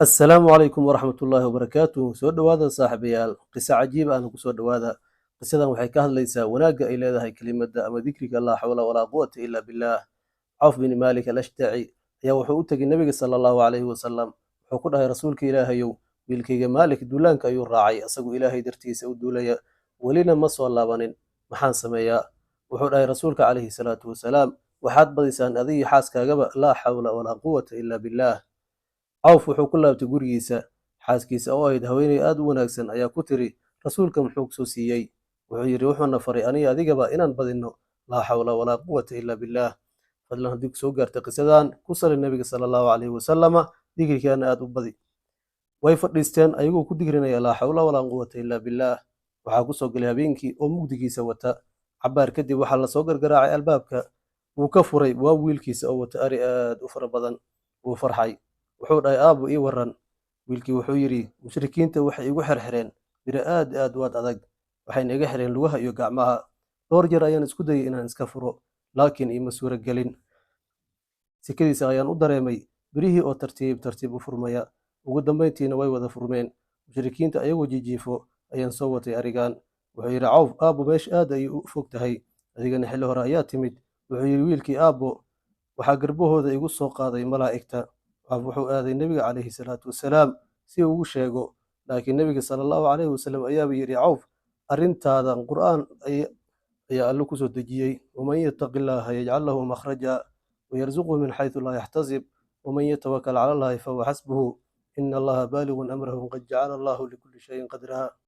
السلام عليكم ورحمة الله وبركاته soo dhawaada saaxiibayaal qiso cajiib ah ku soo dhawaada qisadan waxay ka hadlaysaa wanaagga ay leedahay kelimada ama dikriga laa xawla walaa quwwata illa billah Auf bin Malik al-Ashta'i ayaa wuxuu u tagay nabiga sallallahu alayhi wasallam wuxuu ku dhahay rasuulka ilaahayow wiilkayga Malik duulaanka ayuu raacay asagoo ilaahay dartiisa u duulaya walina ma soo laabanin maxaan sameeyaa wuxuu dhahay rasuulka alayhi salaatu wasalaam waxaad badisaan adiga xaaskaagaba laa xawla walaa quwwata illa billah Auf wuxuu ku laabtay gurigiisa xaaskiisa oo ahayd haweeney aad u wanaagsan ayaa ku tiri rasuulka muxuu soo siiyay wuxuu yiri wuxuuna faray aniga adigaba inaan badino laa xawla walaa quwwata illa billah fadlan haddii ku soo gaartay qisadan ku sali nabiga sallallahu alayhi wasallam digrigana aad u badi way fadhiisteen ayagoo ku digrinaya laa xawla walaa quwwata illa billah waxa ku soo galay habeenkii oo mugdigiisa wata cabaar kadib waxa la soo gargaraacay albaabka wuu ka furay waa wiilkiisa oo wata ari aad u fara badan wuu farxay wuxuu dhahay aabbo ii waran wiilkii wuxuu yiri mushrikiinta waxay igu xirxireen bira aad waad adag waxayna iga xireen lugaha iyo gacmaha dhowr jeer ayaan isku dayay inaan iska furo laakiin ima suura gelin sikadiisa ayaan u dareemay birihii oo tartiib tartiib u furmaya ugu dambeyntiina way wada furmeen mushrikiinta ayagoo jijiifo ayaan soo watay arigaan wuxuu yiri Auf aabbo meesh aad ay u fog tahay adigana xilli hore ayaa timid wuxuu yiri wiilkii aabbo waxa garbahooda igu soo qaaday malaa'igta wuxuu aaday nabiga calayhi salaatu wasalaam si uu ugu sheego laakiin nabiga sallallahu alayhi wasallam ayaa yiri Auf arintaadan qur'aan ayaa alla ku soo dejiyay waman yattaqillaha yaj'al lahu makhraja ويرزقه من حيث لا يحتسب ومن يتوكل على الله فهو حسبه إن الله بالغ أمره قد جعل الله لكل شيء قدرا